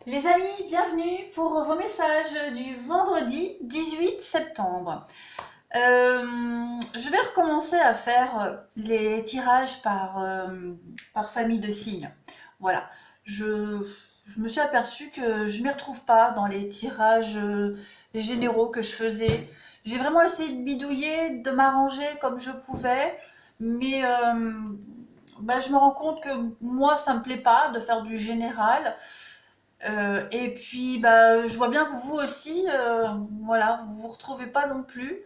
Les amis, bienvenue pour vos messages du vendredi 18 septembre. Je vais recommencer à faire les tirages par famille de signes. Voilà, je me suis aperçue que je ne m'y retrouve pas dans les tirages généraux que je faisais. J'ai vraiment essayé de bidouiller, de m'arranger comme je pouvais, mais je me rends compte que moi, ça me plaît pas de faire du général. Et puis, je vois bien que vous aussi, voilà, vous vous retrouvez pas non plus.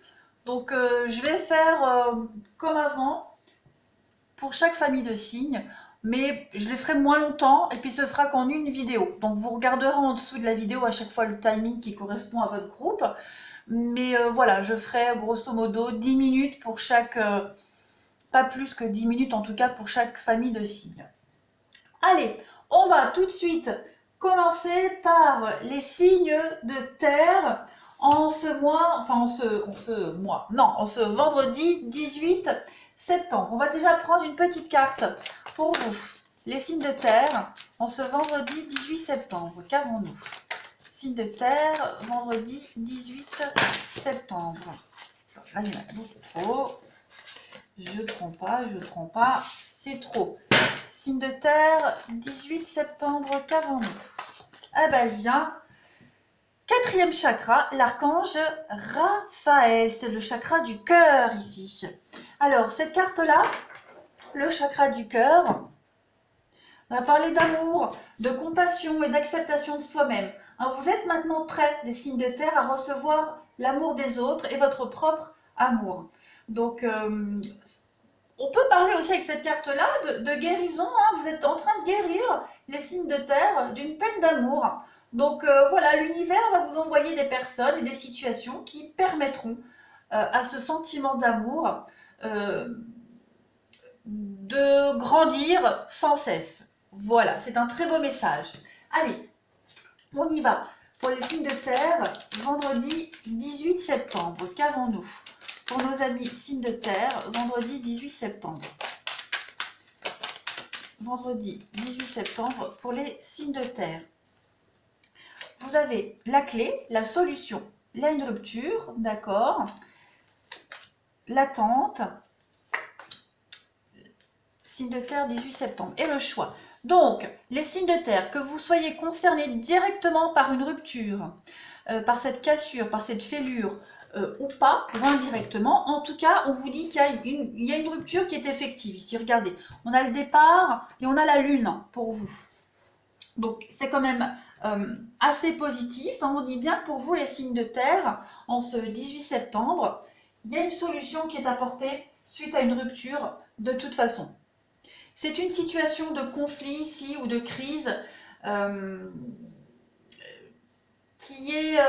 Donc, je vais faire comme avant pour chaque famille de signes, mais je les ferai moins longtemps et puis ce sera qu'en une vidéo. Donc, vous regarderez en dessous de la vidéo à chaque fois le timing qui correspond à votre groupe. Mais voilà, je ferai grosso modo 10 minutes pour chaque, pas plus que 10 minutes en tout cas pour chaque famille de signes. Allez, on va tout de suite commencer par les signes de terre en ce mois, enfin en ce vendredi 18 septembre. On va déjà prendre une petite carte pour vous. Les signes de terre en ce vendredi 18 septembre. Qu'avons-nous? Signes de terre, vendredi 18 septembre. Là, il y en a beaucoup trop. Je prends pas, c'est trop. Signe de terre, 18 septembre, qu'avons-nous? Ah ben bien, quatrième chakra, l'archange Raphaël, c'est le chakra du cœur ici. Alors, cette carte-là, le chakra du cœur, va parler d'amour, de compassion et d'acceptation de soi-même. Alors, vous êtes maintenant prêts, les signes de terre, à recevoir l'amour des autres et votre propre amour. Donc, on peut parler aussi avec cette carte-là de guérison. Hein. Vous êtes en train de guérir les signes de terre d'une peine d'amour. Donc voilà, l'univers va vous envoyer des personnes et des situations qui permettront à ce sentiment d'amour de grandir sans cesse. Voilà, c'est un très beau message. Allez, on y va. Pour les signes de terre, vendredi 18 septembre, qu'avons-nous? Pour nos amis signes de terre, vendredi 18 septembre. Vendredi 18 septembre pour les signes de terre. Vous avez la clé, la solution. Il y a une rupture, d'accord. L'attente. Signe de terre 18 septembre. Et le choix. Donc, les signes de terre, que vous soyez concernés directement par une rupture, par cette cassure, par cette fêlure, ou pas, ou indirectement. En tout cas, on vous dit qu'il y a une rupture qui est effective. Ici, regardez, on a le départ et on a la lune pour vous. Donc, c'est quand même assez positif. Hein. On dit bien que pour vous, les signes de terre, en ce 18 septembre, il y a une solution qui est apportée suite à une rupture de toute façon. C'est une situation de conflit ici ou de crise qui est...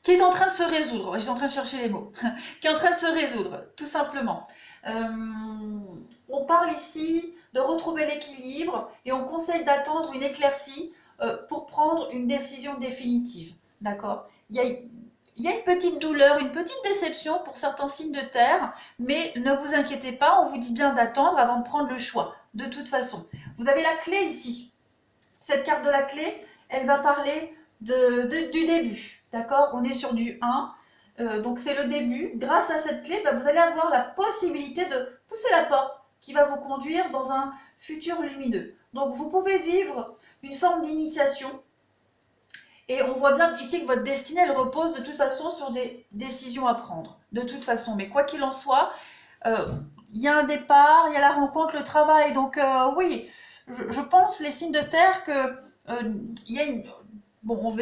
qui est en train de se résoudre, je suis en train de chercher les mots, qui est en train de se résoudre, tout simplement. On parle ici de retrouver l'équilibre et on conseille d'attendre une éclaircie pour prendre une décision définitive. D'accord? Il y a une petite douleur, une petite déception pour certains signes de terre, mais ne vous inquiétez pas, on vous dit bien d'attendre avant de prendre le choix, de toute façon. Vous avez la clé ici. Cette carte de la clé, elle va parler du début. D'accord? On est sur du 1. Donc c'est le début. Grâce à cette clé, vous allez avoir la possibilité de pousser la porte qui va vous conduire dans un futur lumineux. Donc vous pouvez vivre une forme d'initiation. Et on voit bien ici que votre destinée, elle repose de toute façon sur des décisions à prendre. De toute façon. Mais quoi qu'il en soit, il y a un départ, il y a la rencontre, le travail. Donc oui, je pense, les signes de terre, que il y a une... Bon,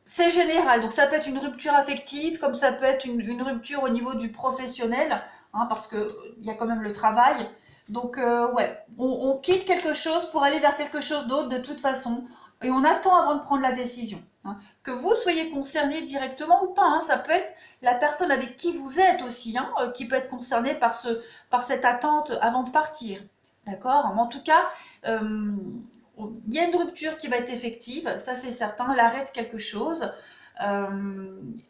c'est général, donc ça peut être une rupture affective, comme ça peut être une rupture au niveau du professionnel, hein, parce qu'il y a quand même le travail. Donc ouais, on quitte quelque chose pour aller vers quelque chose d'autre de toute façon, et on attend avant de prendre la décision. Hein. Que vous soyez concerné directement ou pas, hein, ça peut être la personne avec qui vous êtes aussi, hein, qui peut être concernée par cette attente avant de partir. D'accord? Mais en tout cas, il y a une rupture qui va être effective, ça c'est certain, l'arrêt de quelque chose.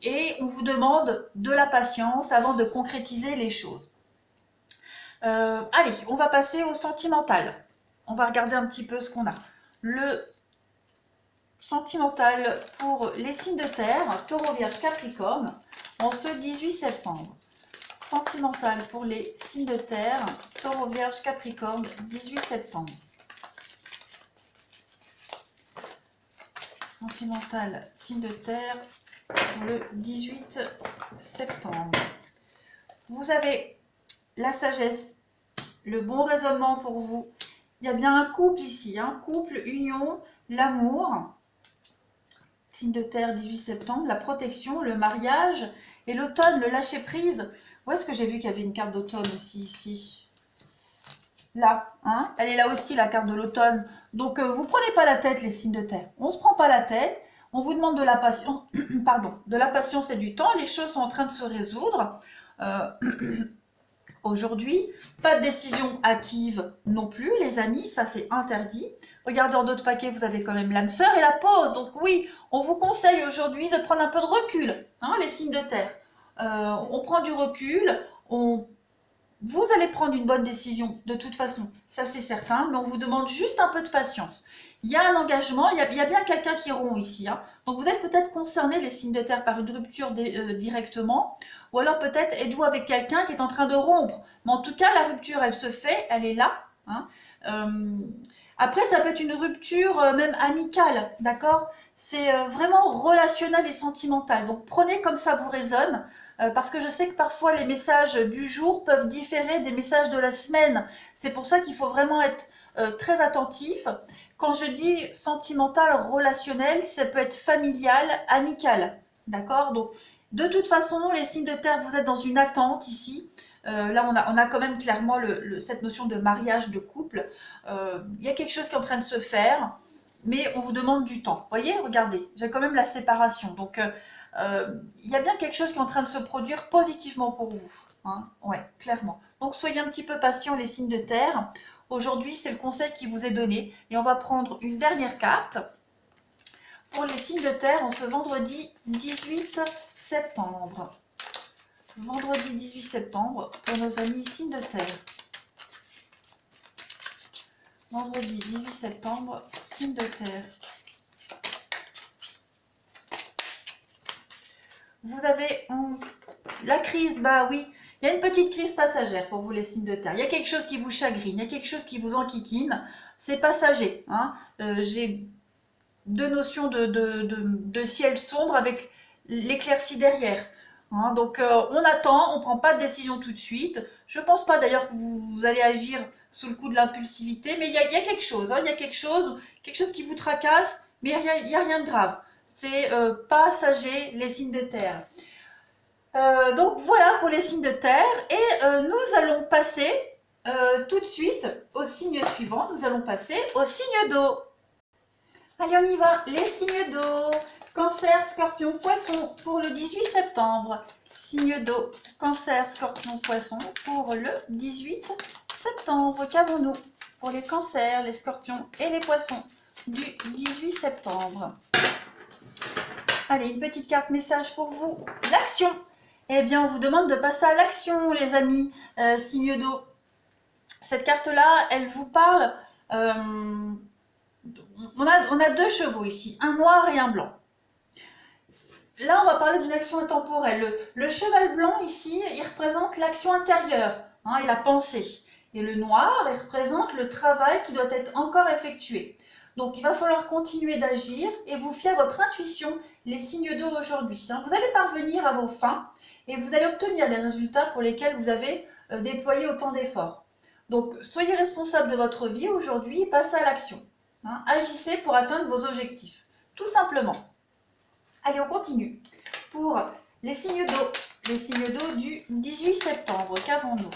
Et on vous demande de la patience avant de concrétiser les choses. Allez, on va passer au sentimental. On va regarder un petit peu ce qu'on a. Le sentimental pour les signes de terre, Taureau, Vierge, Capricorne, en ce 18 septembre. Sentimental pour les signes de terre, Taureau, Vierge, Capricorne, 18 septembre. Sentimental, signe de terre, pour le 18 septembre. Vous avez la sagesse, le bon raisonnement pour vous. Il y a bien un couple ici, hein, couple, union, l'amour. Signe de terre, 18 septembre, la protection, le mariage et l'automne, le lâcher prise. Où est-ce que j'ai vu qu'il y avait une carte d'automne aussi ici? Là, hein, elle est là aussi, la carte de l'automne. Donc, vous prenez pas la tête, les signes de terre. On se prend pas la tête. On vous demande de la patience, pardon, de la patience et du temps. Les choses sont en train de se résoudre. Aujourd'hui, pas de décision hâtive non plus, les amis, ça c'est interdit. Regardez en d'autres paquets, vous avez quand même l'âme sœur et la pause. Donc oui, on vous conseille aujourd'hui de prendre un peu de recul, hein, les signes de terre. On prend du recul, vous allez prendre une bonne décision de toute façon, ça c'est certain, mais on vous demande juste un peu de patience. Il y a un engagement, il y a bien quelqu'un qui rompt ici. Hein. Donc vous êtes peut-être concernés, les signes de terre, par une rupture directement, ou alors peut-être êtes-vous avec quelqu'un qui est en train de rompre. Mais en tout cas, la rupture, elle se fait, elle est là. Hein. Après, ça peut être une rupture même amicale, d'accord? C'est vraiment relationnel et sentimental. Donc prenez comme ça vous résonne. Parce que je sais que parfois les messages du jour peuvent différer des messages de la semaine. C'est pour ça qu'il faut vraiment être très attentif. Quand je dis sentimental, relationnel, ça peut être familial, amical. D'accord? Donc, de toute façon, les signes de terre, vous êtes dans une attente ici. Là, on a quand même clairement cette notion de mariage, de couple. Il y a quelque chose qui est en train de se faire, mais on vous demande du temps. Vous voyez, regardez, j'ai quand même la séparation. Donc, il y a bien quelque chose qui est en train de se produire positivement pour vous. Hein, ouais, clairement. Donc, soyez un petit peu patients, les signes de terre. Aujourd'hui, c'est le conseil qui vous est donné. Et on va prendre une dernière carte pour les signes de terre en ce vendredi 18 septembre. Vendredi 18 septembre pour nos amis signes de terre. Vendredi 18 septembre, signes de terre. Vous avez la crise, bah oui, il y a une petite crise passagère pour vous les signes de terre. Il y a quelque chose qui vous chagrine, il y a quelque chose qui vous enquiquine, c'est passager. Hein. J'ai deux notions de ciel sombre avec l'éclaircie derrière. Hein. Donc on attend, on ne prend pas de décision tout de suite. Je ne pense pas d'ailleurs que vous allez agir sous le coup de l'impulsivité, mais il y a quelque chose, hein. Il y a quelque chose qui vous tracasse, mais il n'y a rien de grave. C'est passager, les signes de terre. Donc voilà pour les signes de terre. Et nous allons passer tout de suite au signe suivant. Nous allons passer au signe d'eau. Allez, on y va. Les signes d'eau. Cancer, Scorpion, Poisson pour le 18 septembre. Signe d'eau. Cancer, Scorpion, Poisson pour le 18 septembre. Qu'avons-nous pour les cancers, les scorpions et les poissons du 18 septembre? Allez, une petite carte message pour vous. L'action. Eh bien, on vous demande de passer à l'action, les amis, signe d'eau. Cette carte-là, elle vous parle... on a deux chevaux ici, un noir et un blanc. Là, on va parler d'une action intemporelle. Le cheval blanc, ici, il représente l'action intérieure, hein, et la pensée. Et le noir, il représente le travail qui doit être encore effectué. Donc, il va falloir continuer d'agir et vous fier à votre intuition, les signes d'eau aujourd'hui. Hein. Vous allez parvenir à vos fins et vous allez obtenir les résultats pour lesquels vous avez déployé autant d'efforts. Donc, soyez responsable de votre vie aujourd'hui et passez à l'action. Hein. Agissez pour atteindre vos objectifs, tout simplement. Allez, on continue. Pour les signes d'eau du 18 septembre, qu'avons-nous?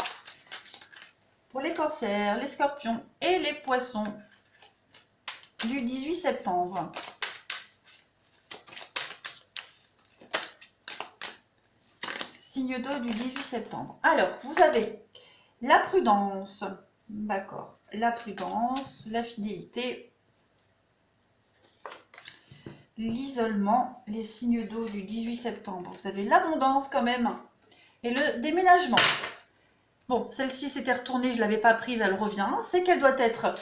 Pour les cancers, les scorpions et les poissons du 18 septembre. Signe d'eau du 18 septembre. Alors, vous avez la prudence, d'accord, la prudence, la fidélité, l'isolement, les signes d'eau du 18 septembre. Vous avez l'abondance quand même et le déménagement. Bon, celle-ci s'était retournée, je ne l'avais pas prise, elle revient. C'est qu'elle doit être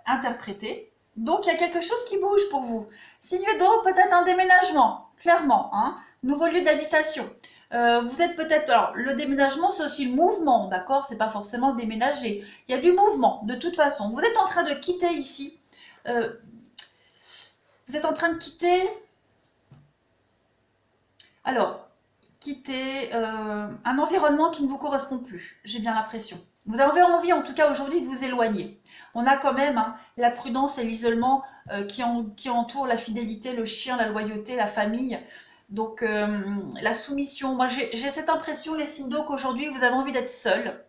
interprétée. Donc, il y a quelque chose qui bouge pour vous. Signe d'eau, peut-être un déménagement, clairement. Hein, nouveau lieu d'habitation. Vous êtes peut-être... Alors, le déménagement, c'est aussi le mouvement, d'accord? C'est pas forcément déménager. Il y a du mouvement, de toute façon. Vous êtes en train de quitter ici. Vous êtes en train de quitter... Alors, quitter un environnement qui ne vous correspond plus. J'ai bien l'impression. Vous avez envie, en tout cas aujourd'hui, de vous éloigner. On a quand même hein, la prudence et l'isolement qui entourent la fidélité, le chien, la loyauté, la famille. Donc, la soumission. Moi, j'ai cette impression, les signes d'eau, qu'aujourd'hui, vous avez envie d'être seul.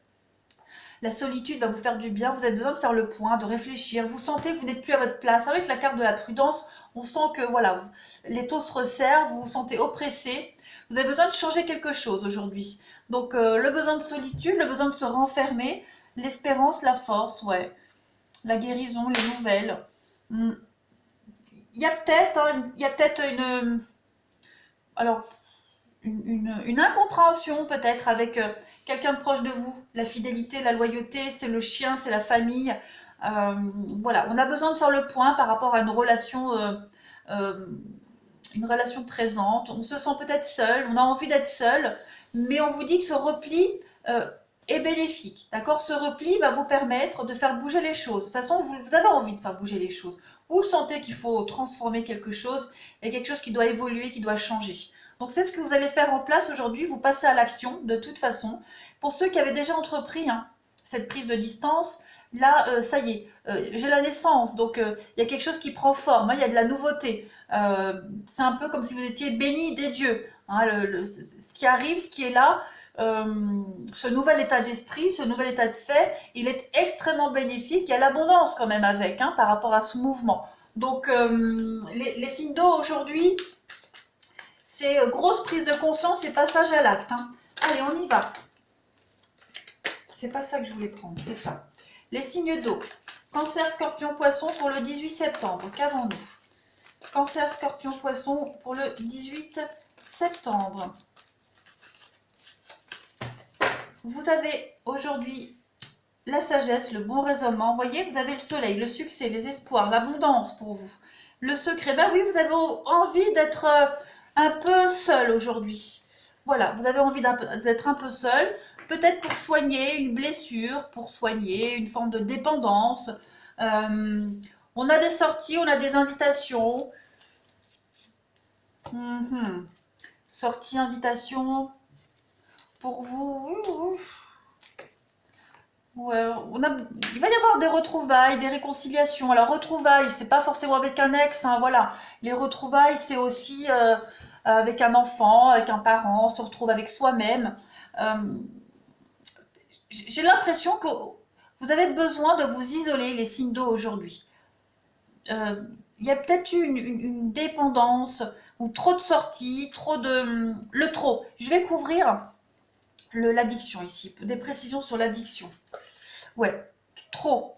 La solitude va vous faire du bien. Vous avez besoin de faire le point, de réfléchir. Vous sentez que vous n'êtes plus à votre place. Avec la carte de la prudence, on sent que voilà, les taux se resserrent, vous vous sentez oppressé. Vous avez besoin de changer quelque chose aujourd'hui. Donc, le besoin de solitude, le besoin de se renfermer, l'espérance, la force, ouais. La guérison, les nouvelles. Il y a peut-être une... Alors, une incompréhension peut-être avec quelqu'un de proche de vous. La fidélité, la loyauté, c'est le chien, c'est la famille. Voilà, on a besoin de faire le point par rapport à une relation présente. On se sent peut-être seul, on a envie d'être seul, mais on vous dit que ce repli est bénéfique. D'accord? Ce repli va vous permettre de faire bouger les choses. De toute façon, vous avez envie de faire bouger les choses. Vous sentez qu'il faut transformer quelque chose et quelque chose qui doit évoluer, qui doit changer. Donc c'est ce que vous allez faire en place aujourd'hui, vous passez à l'action de toute façon. Pour ceux qui avaient déjà entrepris hein, cette prise de distance, là ça y est, j'ai la naissance, donc il y a quelque chose qui prend forme, hein, il y a de la nouveauté. C'est un peu comme si vous étiez béni des dieux. Hein, ce qui arrive, ce qui est là, ce nouvel état d'esprit, ce nouvel état de fait, il est extrêmement bénéfique. Il y a l'abondance quand même avec, hein, par rapport à ce mouvement. Donc les signes d'eau aujourd'hui, c'est grosse prise de conscience et passage à l'acte. Hein. Allez, on y va. C'est pas ça que je voulais prendre, c'est ça. Les signes d'eau. Cancer, Scorpion, Poisson pour le 18 septembre. Qu'avons-nous? Cancer, Scorpion, Poisson pour le 18 septembre. Vous avez aujourd'hui la sagesse, le bon raisonnement. Vous voyez, vous avez le soleil, le succès, les espoirs, l'abondance pour vous. Le secret, ben oui, vous avez envie d'être un peu seul aujourd'hui. Voilà, vous avez envie d'être un peu seul, peut-être pour soigner une blessure, pour soigner une forme de dépendance. On a des sorties, on a des invitations. Sortie, invitation pour vous. Ouais, il va y avoir des retrouvailles, des réconciliations. Alors retrouvailles, c'est pas forcément avec un ex, hein, voilà. Les retrouvailles, c'est aussi avec un enfant, avec un parent, on se retrouve avec soi-même. J'ai l'impression que vous avez besoin de vous isoler, les signes d'eau aujourd'hui. Il y a peut-être une dépendance ou trop de sorties, le trop. Je vais couvrir l'addiction ici, des précisions sur l'addiction. Ouais, trop.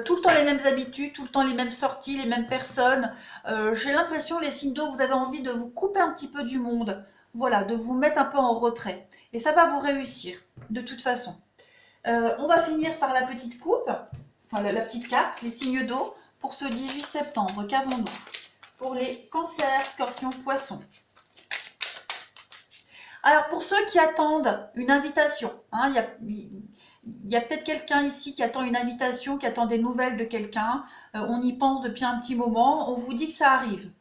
Tout le temps les mêmes habitudes, tout le temps les mêmes sorties, les mêmes personnes. J'ai l'impression, les signes d'eau, vous avez envie de vous couper un petit peu du monde. Voilà, de vous mettre un peu en retrait. Et ça va vous réussir, de toute façon. On va finir par la petite coupe, enfin la petite carte, les signes d'eau, pour ce 18 septembre. Qu'avons-nous pour les cancers, scorpions, poissons? Alors, pour ceux qui attendent une invitation, hein, il y a peut-être quelqu'un ici qui attend une invitation, qui attend des nouvelles de quelqu'un. On y pense depuis un petit moment. On vous dit que ça arrive.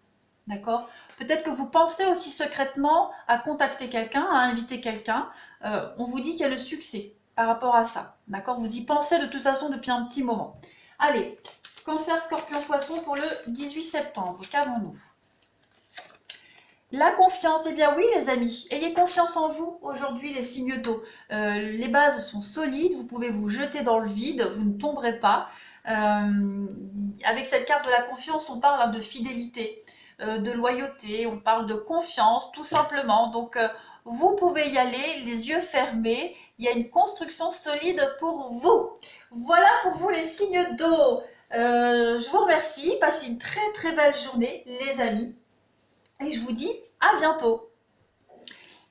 D'accord? Peut-être que vous pensez aussi secrètement à contacter quelqu'un, à inviter quelqu'un. On vous dit qu'il y a le succès par rapport à ça. D'accord? Vous y pensez de toute façon depuis un petit moment. Allez, Cancer, Scorpion, Poisson pour le 18 septembre. Qu'avons-nous? La confiance, eh bien oui les amis, ayez confiance en vous aujourd'hui les signes d'eau. Les bases sont solides, vous pouvez vous jeter dans le vide, vous ne tomberez pas. Avec cette carte de la confiance, on parle hein, de fidélité, de loyauté, on parle de confiance tout simplement. Donc vous pouvez y aller, les yeux fermés, il y a une construction solide pour vous. Voilà pour vous les signes d'eau. Je vous remercie, passez une très belle journée les amis. Et je vous dis à bientôt.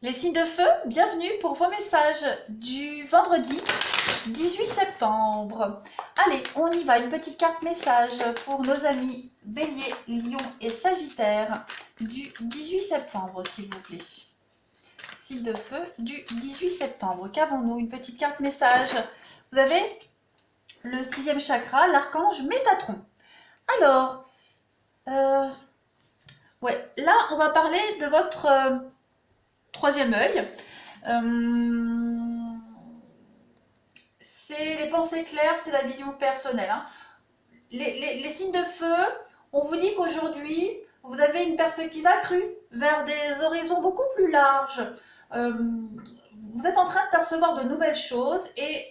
Les signes de feu, bienvenue pour vos messages du vendredi 18 septembre. Allez, on y va, une petite carte message pour nos amis Bélier, Lion et Sagittaire du 18 septembre, s'il vous plaît. Signe de feu du 18 septembre. Qu'avons-nous? Une petite carte message. Vous avez le 6e chakra, l'archange Métatron. Alors, ouais, là, on va parler de votre troisième œil. C'est les pensées claires, c'est la vision personnelle. Hein. Les signes de feu, on vous dit qu'aujourd'hui, vous avez une perspective accrue vers des horizons beaucoup plus larges. Vous êtes en train de percevoir de nouvelles choses et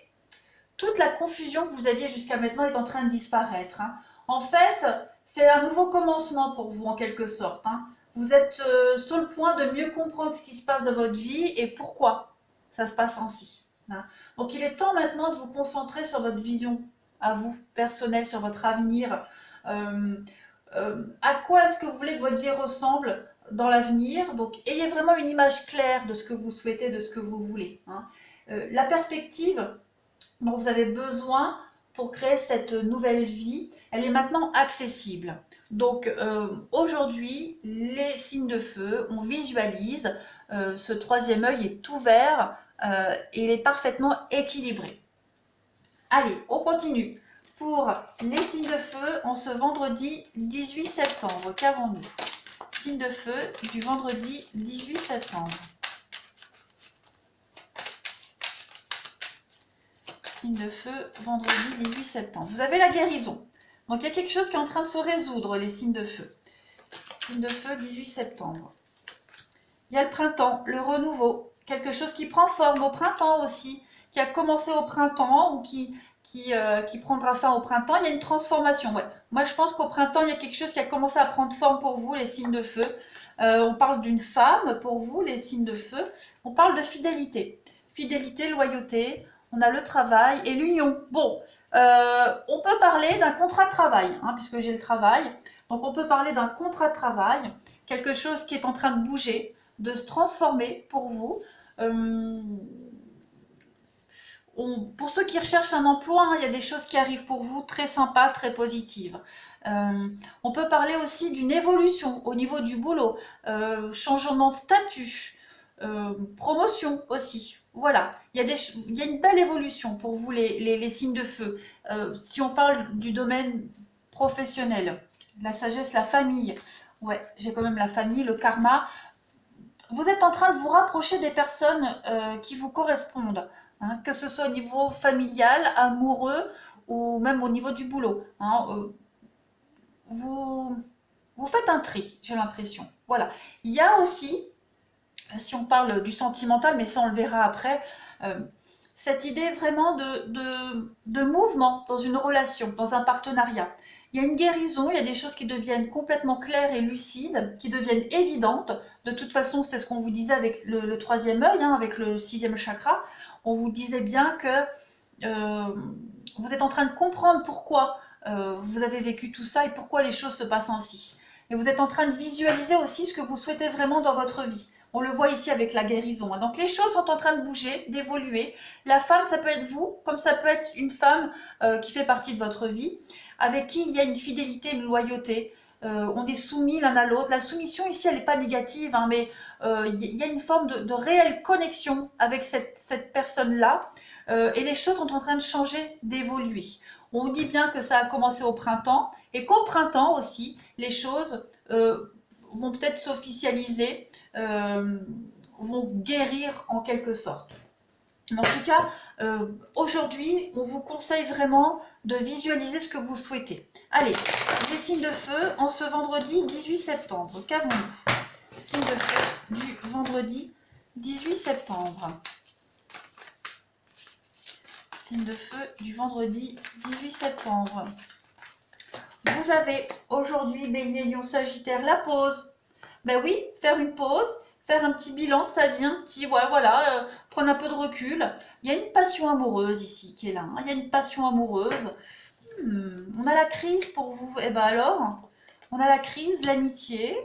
toute la confusion que vous aviez jusqu'à maintenant est en train de disparaître. Hein. En fait, c'est un nouveau commencement pour vous en quelque sorte. Hein. Vous êtes sur le point de mieux comprendre ce qui se passe dans votre vie et pourquoi ça se passe ainsi. Hein. Donc il est temps maintenant de vous concentrer sur votre vision à vous, personnelle, sur votre avenir. À quoi est-ce que vous voulez que votre vie ressemble dans l'avenir? Donc ayez vraiment une image claire de ce que vous souhaitez, de ce que vous voulez. Hein. La perspective dont vous avez besoin pour créer cette nouvelle vie, elle est maintenant accessible. Donc aujourd'hui, les signes de feu, on visualise, ce troisième œil est ouvert et il est parfaitement équilibré. Allez, on continue. Pour les signes de feu, en ce vendredi 18 septembre, qu'avons-nous? Signe de feu du vendredi 18 septembre. Signe de feu, vendredi 18 septembre. Vous avez la guérison. Donc, il y a quelque chose qui est en train de se résoudre, les signes de feu. Signe de feu, 18 septembre. Il y a le printemps, le renouveau. Quelque chose qui prend forme au printemps aussi, qui a commencé au printemps ou qui prendra fin au printemps. Il y a une transformation. Ouais. Moi, je pense qu'au printemps, il y a quelque chose qui a commencé à prendre forme pour vous, les signes de feu. On parle d'une femme pour vous, les signes de feu. On parle de fidélité. Fidélité, loyauté. On a le travail et l'union. Bon, on peut parler d'un contrat de travail, hein, puisque j'ai le travail. Donc, on peut parler d'un contrat de travail, quelque chose qui est en train de bouger, de se transformer pour vous. Pour ceux qui recherchent un emploi, hein, il y a des choses qui arrivent pour vous très sympas, très positives. On peut parler aussi d'une évolution au niveau du boulot, changement de statut, promotion aussi. Voilà, il y a une belle évolution pour vous les signes de feu. Si on parle du domaine professionnel, la sagesse, la famille, ouais, j'ai quand même la famille, le karma. Vous êtes en train de vous rapprocher des personnes qui vous correspondent, hein, que ce soit au niveau familial, amoureux ou même au niveau du boulot. Hein, vous faites un tri, j'ai l'impression. Voilà, il y a aussi, si on parle du sentimental, mais ça on le verra après, cette idée vraiment de mouvement dans une relation, dans un partenariat. Il y a une guérison, il y a des choses qui deviennent complètement claires et lucides, qui deviennent évidentes. De toute façon, c'est ce qu'on vous disait avec le troisième œil, hein, avec le 6e chakra. On vous disait bien que vous êtes en train de comprendre pourquoi vous avez vécu tout ça et pourquoi les choses se passent ainsi. Et vous êtes en train de visualiser aussi ce que vous souhaitez vraiment dans votre vie. On le voit ici avec la guérison. Donc les choses sont en train de bouger, d'évoluer. La femme, ça peut être vous, comme ça peut être une femme qui fait partie de votre vie, avec qui il y a une fidélité, une loyauté. On est soumis l'un à l'autre. La soumission ici, elle n'est pas négative, hein, mais il y a une forme de réelle connexion avec cette personne-là. Et les choses sont en train de changer, d'évoluer. On vous dit bien que ça a commencé au printemps et qu'au printemps aussi, les choses vont peut-être s'officialiser, vont guérir en quelque sorte. En tout cas, aujourd'hui, on vous conseille vraiment de visualiser ce que vous souhaitez. Allez, les signes de feu en ce vendredi 18 septembre. Qu'avons-nous? Signes de feu du vendredi 18 septembre. Signe de feu du vendredi 18 septembre. Vous avez aujourd'hui, Bélier, Lion, Sagittaire, la pause. Ben oui, faire une pause, faire un petit bilan de sa vie, un petit, ouais, voilà, prendre un peu de recul. Il y a une passion amoureuse ici qui est là. Hein. Il y a une passion amoureuse. On a la crise pour vous. Eh ben alors, on a la crise, l'amitié.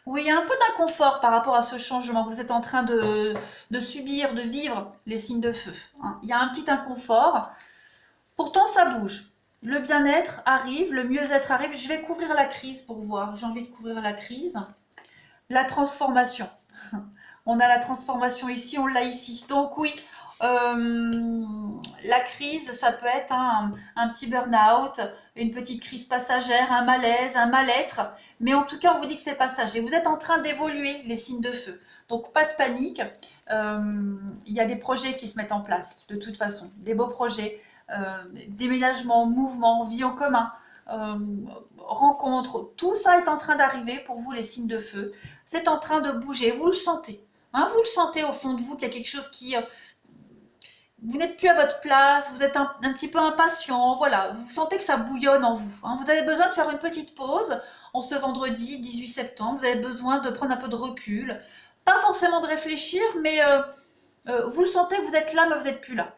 Oui, il y a un peu d'inconfort par rapport à ce changement que vous êtes en train de subir, de vivre, les signes de feu, hein. Il y a un petit inconfort. Pourtant, ça bouge. Le bien-être arrive, le mieux-être arrive. Je vais couvrir la crise pour voir. J'ai envie de couvrir la crise. La transformation. On a la transformation ici, on l'a ici. Donc oui, la crise, ça peut être un petit burn-out, une petite crise passagère, un malaise, un mal-être. Mais en tout cas, on vous dit que c'est passager. Vous êtes en train d'évoluer, les signes de feu. Donc pas de panique. Il y a des projets qui se mettent en place, de toute façon. Des beaux projets. Déménagement, mouvement, vie en commun, rencontres. Tout ça est en train d'arriver pour vous, les signes de feu. C'est en train de bouger. Vous le sentez. Hein, vous le sentez au fond de vous qu'il y a quelque chose qui... vous n'êtes plus à votre place, vous êtes un petit peu impatient, voilà, vous sentez que ça bouillonne en vous, hein. Vous avez besoin de faire une petite pause en ce vendredi 18 septembre, vous avez besoin de prendre un peu de recul, pas forcément de réfléchir, mais vous le sentez que vous êtes là, mais vous n'êtes plus là.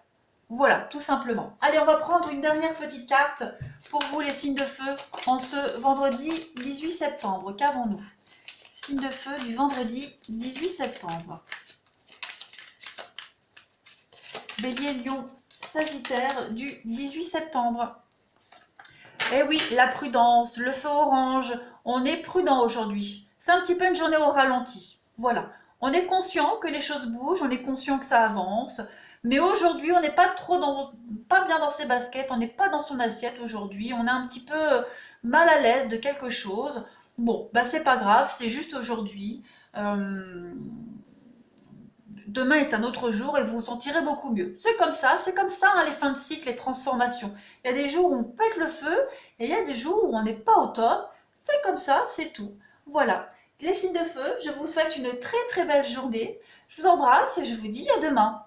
Voilà, tout simplement. Allez, on va prendre une dernière petite carte pour vous, les signes de feu, en ce vendredi 18 septembre. Qu'avons-nous? Signe de feu du vendredi 18 septembre. Bélier, Lion, Sagittaire du 18 septembre. Eh oui, la prudence, le feu orange, on est prudent aujourd'hui. C'est un petit peu une journée au ralenti. Voilà, on est conscient que les choses bougent, on est conscient que ça avance. Mais aujourd'hui, on n'est pas pas bien dans ses baskets, on n'est pas dans son assiette aujourd'hui. On est un petit peu mal à l'aise de quelque chose. Bon, bah c'est pas grave, c'est juste aujourd'hui. Demain est un autre jour et vous vous sentirez beaucoup mieux. C'est comme ça, hein, les fins de cycle, les transformations. Il y a des jours où on pète le feu et il y a des jours où on n'est pas au top. C'est comme ça, c'est tout. Voilà. Les signes de feu, je vous souhaite une très très belle journée. Je vous embrasse et je vous dis à demain.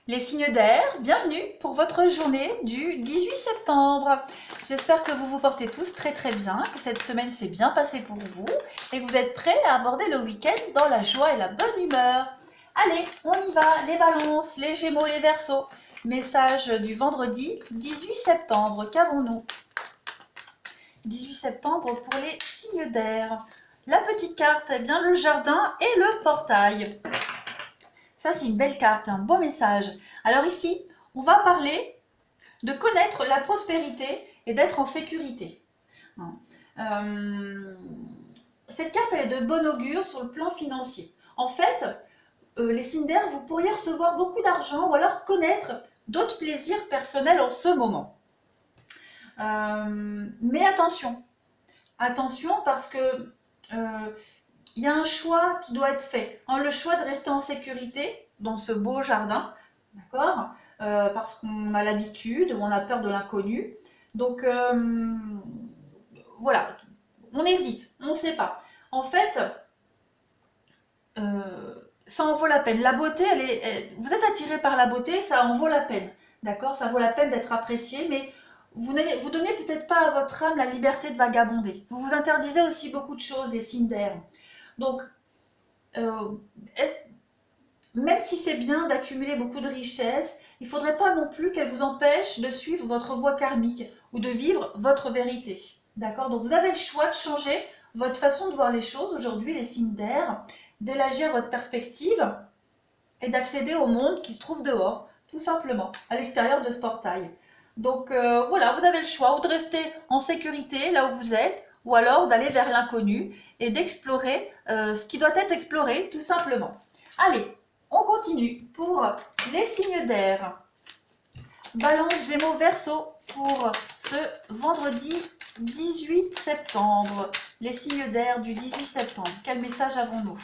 Les signes d'air, bienvenue pour votre journée du 18 septembre. J'espère que vous vous portez tous très très bien, que cette semaine s'est bien passée pour vous et que vous êtes prêts à aborder le week-end dans la joie et la bonne humeur. Allez, on y va, les balances, les gémeaux, les verseaux. Message du vendredi 18 septembre, qu'avons-nous? 18 septembre pour les signes d'air. La petite carte, eh bien le jardin et le portail. Ça, c'est une belle carte, un beau message. Alors ici, on va parler de connaître la prospérité et d'être en sécurité. Cette carte, elle est de bon augure sur le plan financier. En fait, les signes d'air, vous pourriez recevoir beaucoup d'argent ou alors connaître d'autres plaisirs personnels en ce moment. Mais attention, attention parce que il y a un choix qui doit être fait. Le choix de rester en sécurité dans ce beau jardin, d'accord, parce qu'on a l'habitude, on a peur de l'inconnu. Donc, voilà, on hésite, on ne sait pas. En fait, ça en vaut la peine. La beauté, vous êtes attiré par la beauté, ça en vaut la peine. D'accord, ça vaut la peine d'être apprécié, mais vous donnez peut-être pas à votre âme la liberté de vagabonder. Vous vous interdisez aussi beaucoup de choses, les signes d'air. Donc, même si c'est bien d'accumuler beaucoup de richesses, il ne faudrait pas non plus qu'elle vous empêche de suivre votre voie karmique ou de vivre votre vérité. D'accord? Donc, vous avez le choix de changer votre façon de voir les choses aujourd'hui, les signes d'air, d'élargir votre perspective et d'accéder au monde qui se trouve dehors, tout simplement, à l'extérieur de ce portail. Donc voilà, vous avez le choix ou de rester en sécurité là où vous êtes, ou alors d'aller vers l'inconnu et d'explorer ce qui doit être exploré, tout simplement. Allez, on continue pour les signes d'air. Balance, Gémeaux, Verseau pour ce vendredi 18 septembre. Les signes d'air du 18 septembre. Quel message avons-nous?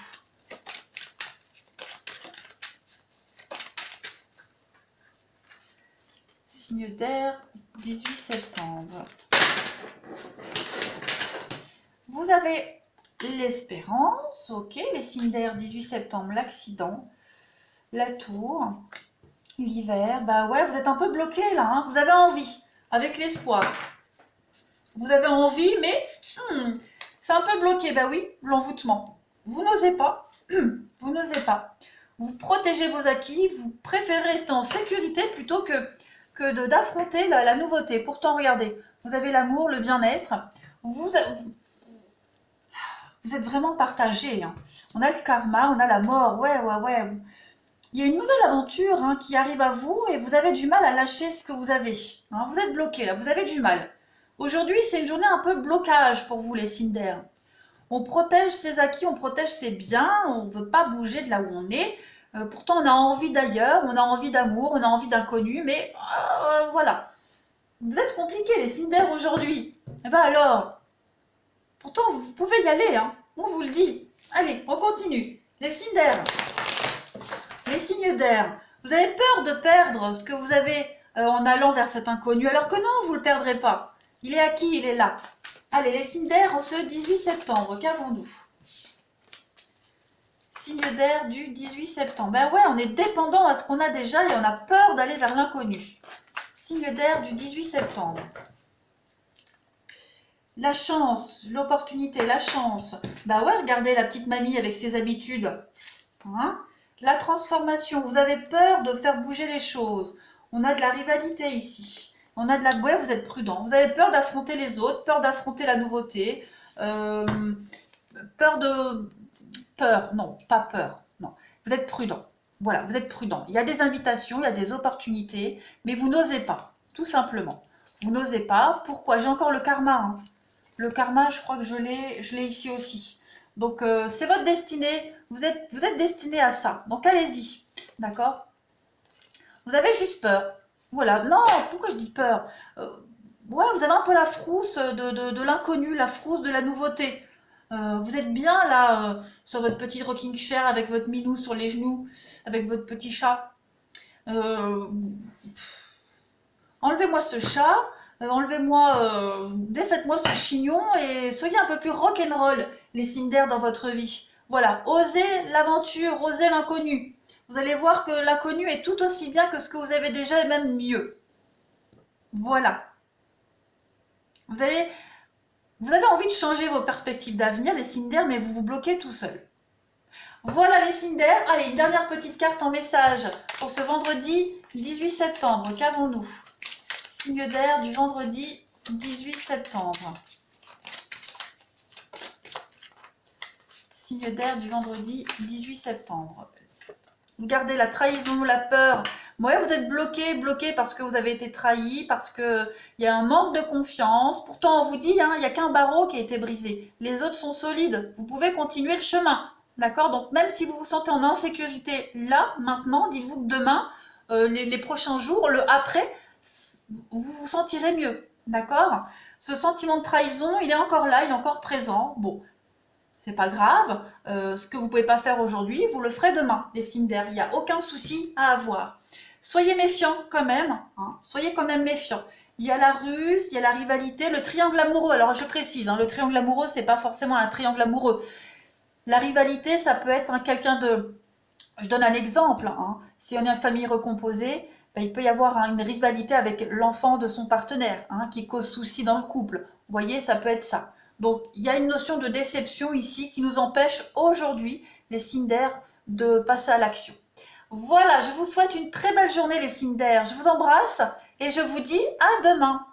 Signe d'air, 18 septembre. Vous avez l'espérance, ok, les signes d'air, 18 septembre, l'accident, la tour, l'hiver, bah ouais, vous êtes un peu bloqué là, hein, vous avez envie, avec l'espoir. Vous avez envie, mais c'est un peu bloqué, bah oui, l'envoûtement. Vous n'osez pas, vous n'osez pas. Vous protégez vos acquis, vous préférez rester en sécurité plutôt que d'affronter la nouveauté. Pourtant, regardez, vous avez l'amour, le bien-être. Vous êtes vraiment partagés, hein. On a le karma, on a la mort, ouais, ouais, ouais. Il y a une nouvelle aventure hein, qui arrive à vous et vous avez du mal à lâcher ce que vous avez. Hein. Vous êtes bloqué là, vous avez du mal. Aujourd'hui, c'est une journée un peu blocage pour vous les signes d'air. On protège ses acquis, on protège ses biens, on ne veut pas bouger de là où on est. Pourtant, on a envie d'ailleurs, on a envie d'amour, on a envie d'inconnu, mais voilà. Vous êtes compliqués les signes d'air aujourd'hui. Eh ben alors, pourtant, vous pouvez y aller, hein. On vous le dit. Allez, on continue. Les signes d'air. Les signes d'air. Vous avez peur de perdre ce que vous avez en allant vers cet inconnu, alors que non, vous ne le perdrez pas. Il est acquis, il est là. Allez, les signes d'air en ce 18 septembre, qu'avons-nous? Signe d'air du 18 septembre. Ben ouais, on est dépendant à ce qu'on a déjà et on a peur d'aller vers l'inconnu. Signe d'air du 18 septembre. La chance, l'opportunité, la chance. Ben ouais, regardez la petite mamie avec ses habitudes. Hein? La transformation, vous avez peur de faire bouger les choses. On a de la rivalité ici. On a de la... Ouais, vous êtes prudent. Vous avez peur d'affronter les autres, peur d'affronter la nouveauté. Peur de... Peur, non, pas peur. Non, vous êtes prudent. Voilà, vous êtes prudent. Il y a des invitations, il y a des opportunités, mais vous n'osez pas, tout simplement. Vous n'osez pas. Pourquoi? J'ai encore le karma. Hein. Le karma, je crois que je l'ai ici aussi. Donc, c'est votre destinée. Vous êtes destiné à ça. Donc, allez-y. D'accord? Vous avez juste peur. Voilà. Non, pourquoi je dis peur? Ouais, vous avez un peu la frousse de l'inconnu, la frousse de la nouveauté. Vous êtes bien là, sur votre petit rocking chair avec votre minou sur les genoux, avec votre petit chat. Enlevez-moi ce chat, défaites-moi ce chignon et soyez un peu plus rock'n'roll, les signes d'air dans votre vie. Voilà, osez l'aventure, osez l'inconnu. Vous allez voir que l'inconnu est tout aussi bien que ce que vous avez déjà et même mieux. Voilà. Vous avez envie de changer vos perspectives d'avenir, les signes d'air, mais vous vous bloquez tout seul. Voilà les signes d'air. Allez, une dernière petite carte en message pour ce vendredi 18 septembre. Qu'avons-nous? Signe d'air du vendredi 18 septembre. Signe d'air du vendredi 18 septembre. Regardez la trahison, la peur. Ouais, vous êtes bloqué parce que vous avez été trahi, parce qu'il y a un manque de confiance. Pourtant, on vous dit, hein, il n'y a qu'un barreau qui a été brisé. Les autres sont solides. Vous pouvez continuer le chemin. D'accord? Donc, même si vous vous sentez en insécurité là, maintenant, dites-vous que demain, les prochains jours, le après, vous vous sentirez mieux. D'accord? Ce sentiment de trahison, il est encore là, il est encore présent. Bon, c'est pas grave. Ce que vous pouvez pas faire aujourd'hui, vous le ferez demain, les signes d'air. Il n'y a aucun souci à avoir. Soyez méfiants quand même. Hein, soyez quand même méfiants. Il y a la ruse, il y a la rivalité, le triangle amoureux. Alors je précise, hein, le triangle amoureux, c'est pas forcément un triangle amoureux. La rivalité, ça peut être quelqu'un de... Je donne un exemple. Hein. Si on est une famille recomposée, ben, il peut y avoir une rivalité avec l'enfant de son partenaire hein, qui cause souci dans le couple. Vous voyez, ça peut être ça. Donc, il y a une notion de déception ici qui nous empêche aujourd'hui, les signes d'air, de passer à l'action. Voilà, je vous souhaite une très belle journée, les signes d'air. Je vous embrasse et je vous dis à demain.